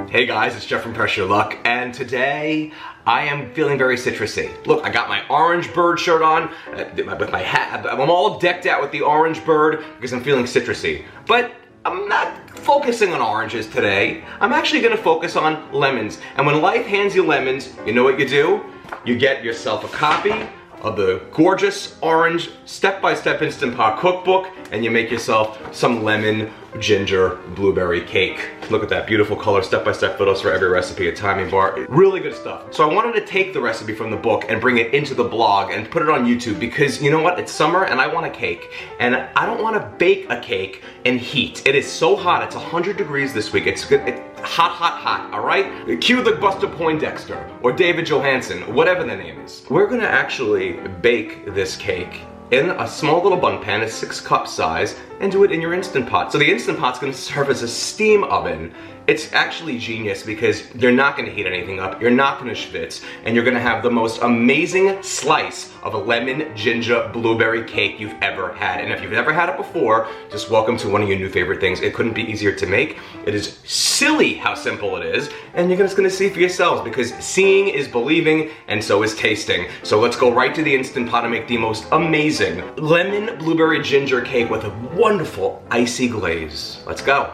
Hey guys, it's Jeff from Press Your Luck, and today I am feeling very citrusy. Look, I got my orange bird shirt on with my hat. I'm all decked out with the orange bird because I'm feeling citrusy. But I'm not focusing on oranges today. I'm actually gonna focus on lemons. And when life hands you lemons, you know what you do? You get yourself a copy of the gorgeous orange step-by-step Instant Pot cookbook, and you make yourself some lemon ginger blueberry cake. Look at that beautiful color, step-by-step photos for every recipe, a timing bar, really good stuff. So I wanted to take the recipe from the book and bring it into the blog and put it on YouTube because you know what, it's summer and I want a cake. And I don't want to bake a cake in heat. It is so hot, it's 100 degrees this week, it's good. Hot, hot, hot, all right? Cue the Buster Poindexter or David Johansen, whatever the name is. We're gonna actually bake this cake in a small little bun pan, a 6-cup size, and do it in your Instant Pot. So the Instant Pot's gonna serve as a steam oven. It's actually genius because you're not gonna heat anything up, you're not gonna schwitz, and you're gonna have the most amazing slice of a lemon ginger blueberry cake you've ever had. And if you've never had it before, just welcome to one of your new favorite things. It couldn't be easier to make. It is silly how simple it is, and you're just gonna see for yourselves because seeing is believing, and so is tasting. So let's go right to the Instant Pot and make the most amazing lemon blueberry ginger cake with a wonderful icy glaze. Let's go.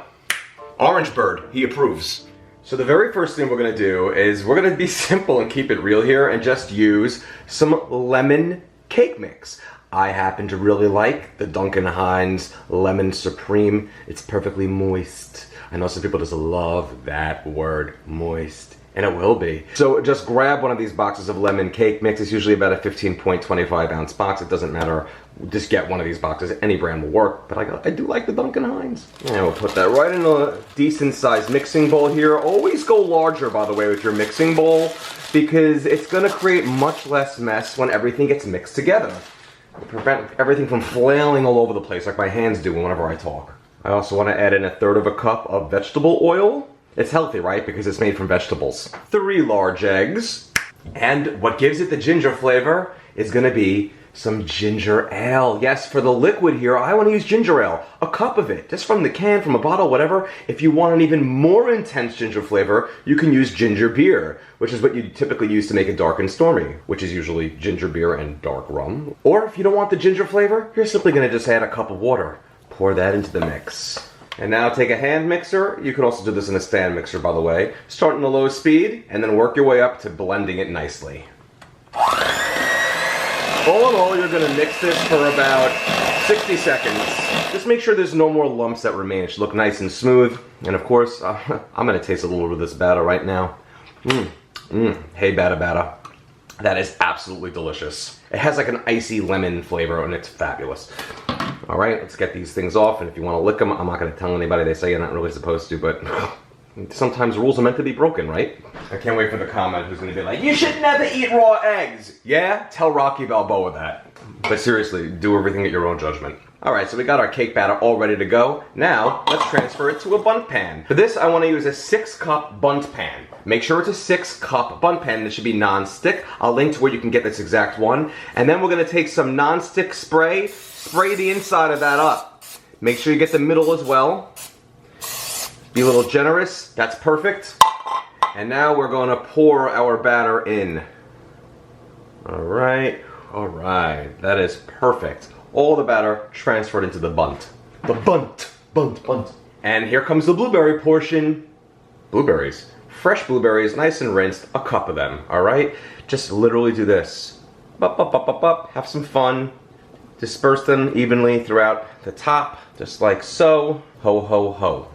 Orange bird, he approves. So the very first thing we're gonna do is we're gonna be simple and keep it real here and just use some lemon cake mix. I happen to really like the Duncan Hines Lemon Supreme. It's perfectly moist. I know some people just love that word, moist. And it will be. So just grab one of these boxes of lemon cake mix. It's usually about a 15.25 ounce box. It doesn't matter. Just get one of these boxes. Any brand will work. But I do like the Duncan Hines. And we'll put that right in a decent sized mixing bowl here. Always go larger, by the way, with your mixing bowl because it's gonna create much less mess when everything gets mixed together. It'll prevent everything from flailing all over the place like my hands do whenever I talk. I also want to add in 1/3 cup of vegetable oil. It's healthy, right? Because it's made from vegetables. 3 large eggs. And what gives it the ginger flavor is gonna be some ginger ale. Yes, for the liquid here, I wanna use ginger ale. A cup of it, just from the can, from a bottle, whatever. If you want an even more intense ginger flavor, you can use ginger beer, which is what you typically use to make it dark and stormy, which is usually ginger beer and dark rum. Or if you don't want the ginger flavor, you're simply gonna just add a cup of water. Pour that into the mix. And now take a hand mixer. You can also do this in a stand mixer, by the way. Start in the low speed, and then work your way up to blending it nicely. All in all, you're gonna mix this for about 60 seconds. Just make sure there's no more lumps that remain. It should look nice and smooth. And of course, I'm gonna taste a little bit of this batter right now. Hey, batter. That is absolutely delicious. It has like an icy lemon flavor, and it's fabulous. All right, let's get these things off, and if you want to lick them, I'm not going to tell anybody. They say you're not really supposed to, but sometimes rules are meant to be broken, right? I can't wait for the comment who's going to be like, you should never eat raw eggs. Yeah, tell Rocky Balboa that. But seriously, do everything at your own judgment. All right, so we got our cake batter all ready to go. Now, let's transfer it to a bundt pan. For this, I want to use a 6-cup bundt pan. Make sure it's a 6-cup bundt pan. This should be non-stick. I'll link to where you can get this exact one. And then we're gonna take some non-stick spray, spray the inside of that up. Make sure you get the middle as well. Be a little generous, that's perfect. And now we're gonna pour our batter in. All right, that is perfect. All the batter transferred into the bundt. The bundt. And here comes the blueberry portion. Blueberries. Fresh blueberries, nice and rinsed, a cup of them, all right? Just literally do this. Have some fun. Disperse them evenly throughout the top, just like so. Ho, ho, ho.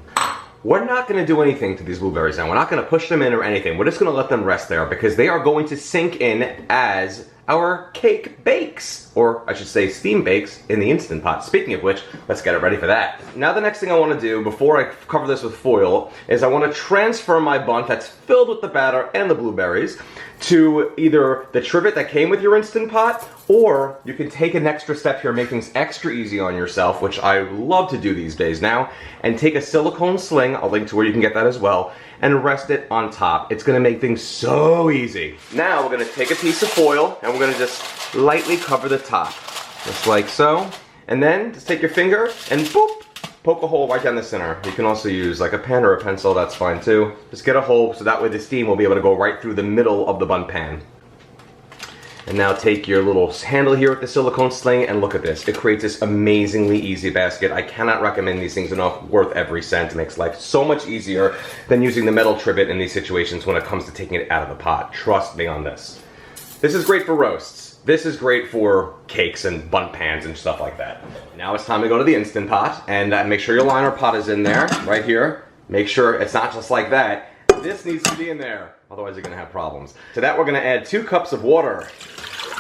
We're not gonna do anything to these blueberries now. We're not gonna push them in or anything. We're just gonna let them rest there because they are going to sink in as our cake bakes, or I should say steam bakes, in the Instant Pot. Speaking of which, let's get it ready for that. Now the next thing I want to do before I cover this with foil is I want to transfer my bundt that's filled with the batter and the blueberries to either the trivet that came with your Instant Pot, or you can take an extra step here, make things extra easy on yourself, which I love to do these days now, and take a silicone sling, I'll link to where you can get that as well, and rest it on top. It's gonna make things so easy. Now we're gonna take a piece of foil and we're gonna just lightly cover the top, just like so. And then just take your finger and boop, poke a hole right down the center. You can also use like a pen or a pencil, that's fine too. Just get a hole so that way the steam will be able to go right through the middle of the bun pan. And now take your little handle here with the silicone sling and look at this. It creates this amazingly easy basket. I cannot recommend these things enough. Worth every cent. It makes life so much easier than using the metal trivet in these situations when it comes to taking it out of the pot. Trust me on this. This is great for roasts. This is great for cakes and bun pans and stuff like that. Now it's time to go to the Instant Pot and make sure your liner pot is in there, right here. Make sure it's not just like that. This needs to be in there, otherwise you're gonna have problems. To that we're gonna add 2 cups of water.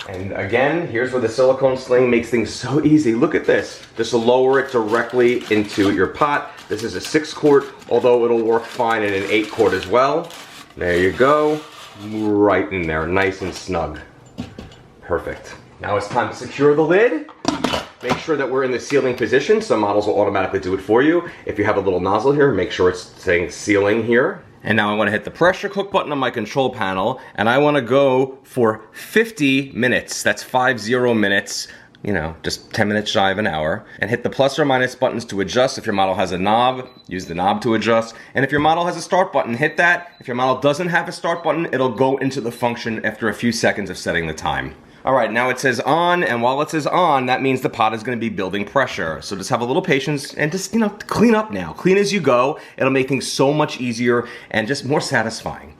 And again, here's where the silicone sling makes things so easy. Look at this. Just lower it directly into your pot. This is a 6-quart, although it'll work fine in an 8-quart as well. There you go. Right in there, nice and snug. Perfect. Now it's time to secure the lid. Make sure that we're in the sealing position. Some models will automatically do it for you. If you have a little nozzle here, make sure it's saying sealing here. And now I want to hit the pressure cook button on my control panel, and I want to go for 50 minutes. That's 50 minutes, you know, just 10 minutes shy of an hour. And hit the plus or minus buttons to adjust. If your model has a knob, use the knob to adjust. And if your model has a start button, hit that. If your model doesn't have a start button, it'll go into the function after a few seconds of setting the time. All right, now it says on, and while it says on, that means the pot is going to be building pressure. So just have a little patience and just, you know, clean up now. Clean as you go. It'll make things so much easier and just more satisfying.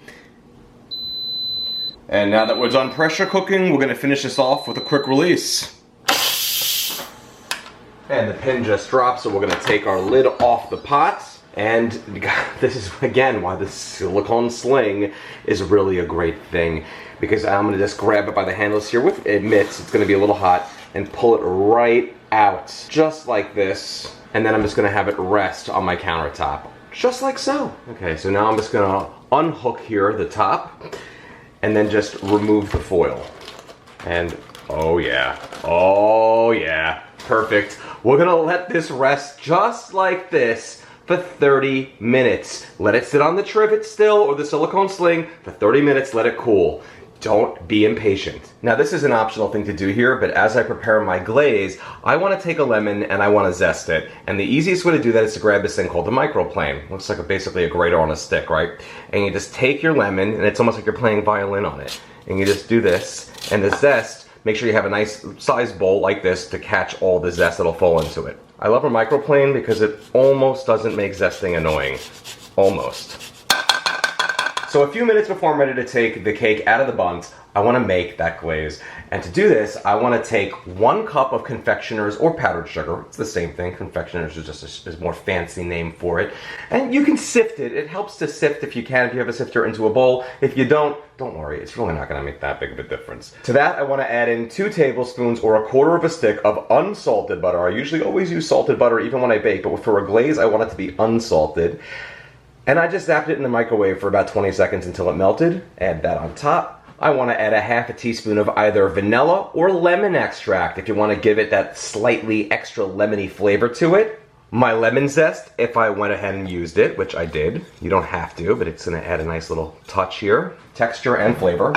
And now that we're done pressure cooking, we're going to finish this off with a quick release. And the pin just dropped, so we're going to take our lid off the pot. And this is, again, why the silicone sling is really a great thing. Because I'm going to just grab it by the handles here with mitts, it's going to be a little hot, and pull it right out, just like this. And then I'm just going to have it rest on my countertop, just like so. Okay, so now I'm just going to unhook here the top, and then just remove the foil. And oh yeah, perfect. We're going to let this rest just like this for 30 minutes. Let it sit on the trivet still, or the silicone sling, for 30 minutes, let it cool. Don't be impatient. Now this is an optional thing to do here, but as I prepare my glaze, I want to take a lemon and I want to zest it. And the easiest way to do that is to grab this thing called the microplane. Looks like basically a grater on a stick, right? And you just take your lemon, and it's almost like you're playing violin on it. And you just do this, and the zest, make sure you have a nice sized bowl like this to catch all the zest that'll fall into it. I love a microplane because it almost doesn't make zesting annoying. Almost. So a few minutes before I'm ready to take the cake out of the buns, I want to make that glaze. And to do this, I want to take 1 cup of confectioner's or powdered sugar. It's the same thing. Confectioner's is just a more fancy name for it. And you can sift it. It helps to sift if you can, if you have a sifter, into a bowl. If you don't worry. It's really not going to make that big of a difference. To that, I want to add in 2 tablespoons or 1/4 of a stick of unsalted butter. I usually always use salted butter even when I bake, but for a glaze, I want it to be unsalted. And I just zapped it in the microwave for about 20 seconds until it melted. Add that on top. I want to add a 1/2 teaspoon of either vanilla or lemon extract if you want to give it that slightly extra lemony flavor to it. My lemon zest, if I went ahead and used it, which I did. You don't have to, but it's going to add a nice little touch here. Texture and flavor.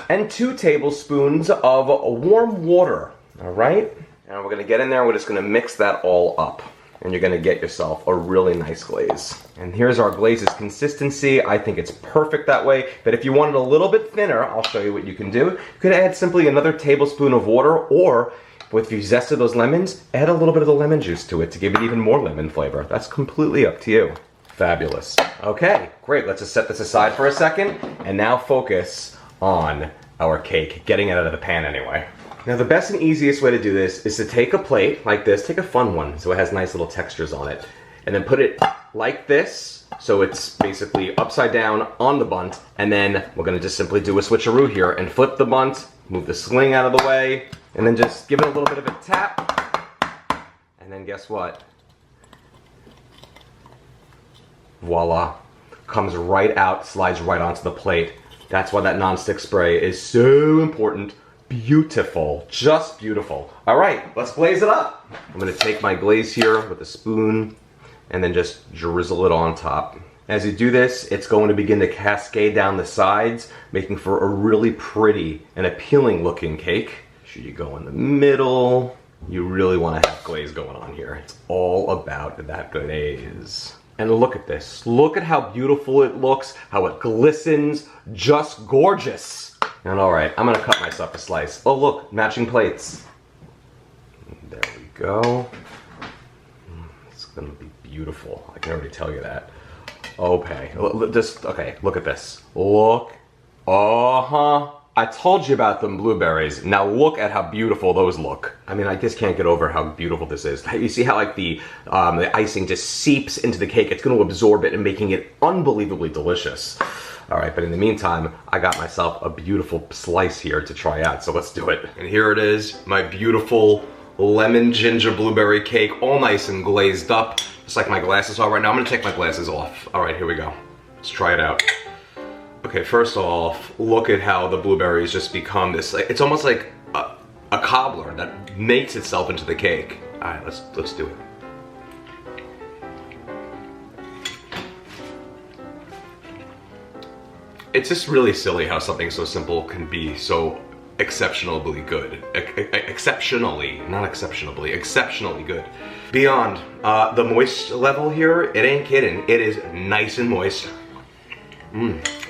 And 2 tablespoons of warm water. All right? And we're going to get in there. We're just going to mix that all up. And you're going to get yourself a really nice glaze. And here's our glaze's consistency. I think it's perfect that way. But if you want it a little bit thinner, I'll show you what you can do. You could add simply another tablespoon of water, or if you zested those lemons, add a little bit of the lemon juice to it to give it even more lemon flavor. That's completely up to you. Fabulous. Okay, great. Let's just set this aside for a second. And now focus on our cake, getting it out of the pan anyway. Now the best and easiest way to do this is to take a plate like this, take a fun one so it has nice little textures on it, and then put it like this so it's basically upside down on the bunt, and then we're going to just simply do a switcheroo here and flip the bunt, move the sling out of the way, and then just give it a little bit of a tap, and then guess what? Voila. Comes right out, slides right onto the plate. That's why that non-stick spray is so important. Beautiful, just beautiful. All right, let's glaze it up. I'm gonna take my glaze here with a spoon and then just drizzle it on top. As you do this, it's going to begin to cascade down the sides, making for a really pretty and appealing looking cake. Should you go in the middle, You really want to have glaze going on here. It's all about that glaze. And look at this. Look at how beautiful it looks, how it glistens, just gorgeous. And all right, I'm gonna cut myself a slice. Oh look, matching plates. There we go. It's gonna be beautiful. I can already tell you that. Okay, okay, look at this. Look. I told you about them blueberries. Now look at how beautiful those look. I mean, I just can't get over how beautiful this is. You see how like the icing just seeps into the cake. It's gonna absorb it and making it unbelievably delicious. All right, but in the meantime, I got myself a beautiful slice here to try out, so let's do it. And here it is, my beautiful lemon ginger blueberry cake, all nice and glazed up, just like my glasses are right now. I'm gonna take my glasses off. All right, here we go. Let's try it out. Okay, first off, look at how the blueberries just become this, it's almost like a cobbler that makes itself into the cake. All right, let's do it. It's just really silly how something so simple can be so exceptionally good. Exceptionally, not exceptionally, exceptionally good. Beyond the moist level here, it ain't kidding. It is nice and moist.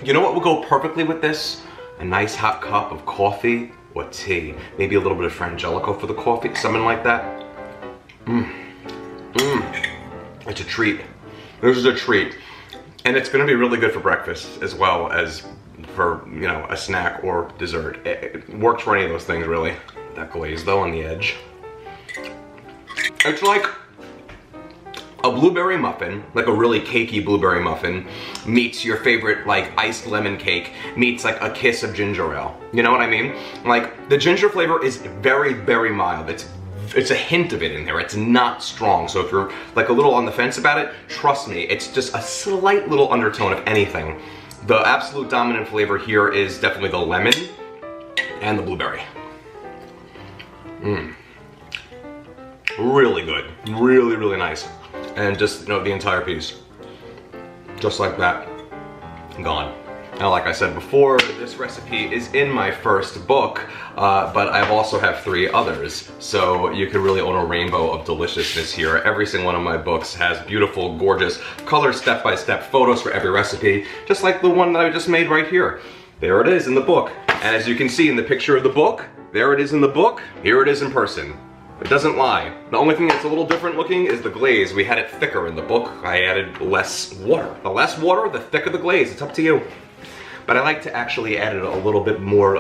You know what will go perfectly with this? A nice hot cup of coffee or tea. Maybe a little bit of Frangelico for the coffee, something like that. It's a treat. This is a treat. And it's gonna be really good for breakfast as well as for, you know, a snack or dessert. It works for any of those things, really. That glaze though on the edge. It's like a blueberry muffin, like a really cakey blueberry muffin, meets your favorite like iced lemon cake, meets like a kiss of ginger ale. You know what I mean? Like the ginger flavor is very, very mild. It's a hint of it in there. It's not strong. So if you're like a little on the fence about it, trust me, it's just a slight little undertone of anything. The absolute dominant flavor here is definitely the lemon and the blueberry. Really good. Really, really nice. And just, you know, the entire piece. Just like that. Gone. Now, like I said before, this recipe is in my first book, but I also have 3 others. So you could really own a rainbow of deliciousness here. Every single one of my books has beautiful, gorgeous, color step-by-step photos for every recipe, just like the one that I just made right here. There it is in the book. And as you can see in the picture of the book, there it is in the book, here it is in person. It doesn't lie. The only thing that's a little different looking is the glaze. We had it thicker in the book. I added less water. The less water, the thicker the glaze. It's up to you. But I like to actually add a little bit more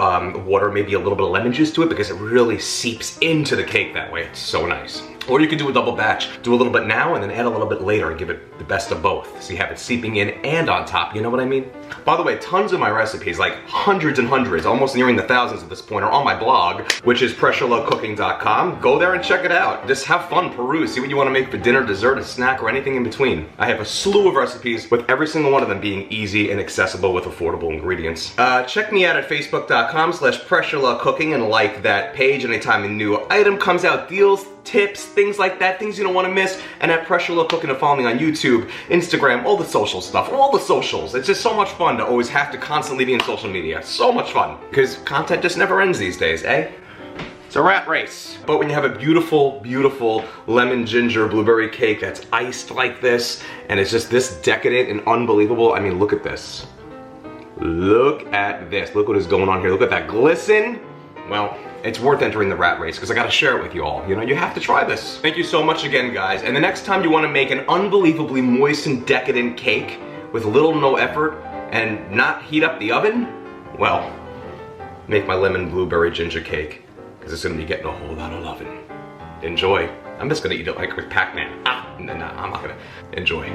water, maybe a little bit of lemon juice to it because it really seeps into the cake that way. It's so nice. Or you could do a double batch. Do a little bit now and then add a little bit later and give it the best of both. So you have it seeping in and on top, you know what I mean? By the way, tons of my recipes, like hundreds and hundreds, almost nearing the thousands at this point, are on my blog, which is pressurelovecooking.com. Go there and check it out. Just have fun, peruse, see what you want to make for dinner, dessert, a snack, or anything in between. I have a slew of recipes with every single one of them being easy and accessible with affordable ingredients. Check me out at facebook.com/pressurelovecooking and like that page anytime a new item comes out, deals, tips, things like that, things you don't want to miss. And at Pressure Love Cooking to follow me on YouTube, Instagram, all the social stuff, all the socials. It's just so much fun to always have to constantly be in social media. So much fun. Because content just never ends these days, eh? It's a rat race. But when you have a beautiful, beautiful lemon ginger blueberry cake that's iced like this, and it's just this decadent and unbelievable, I mean, look at this. Look at this. Look what is going on here. Look at that glisten. Well, it's worth entering the rat race because I gotta share it with you all. You know, you have to try this. Thank you so much again, guys. And the next time you want to make an unbelievably moist and decadent cake with little to no effort and not heat up the oven, well, make my lemon blueberry ginger cake because it's gonna be getting a whole lot of loving. Enjoy. I'm just gonna eat it like with Pac-Man. No, I'm not gonna. Enjoy.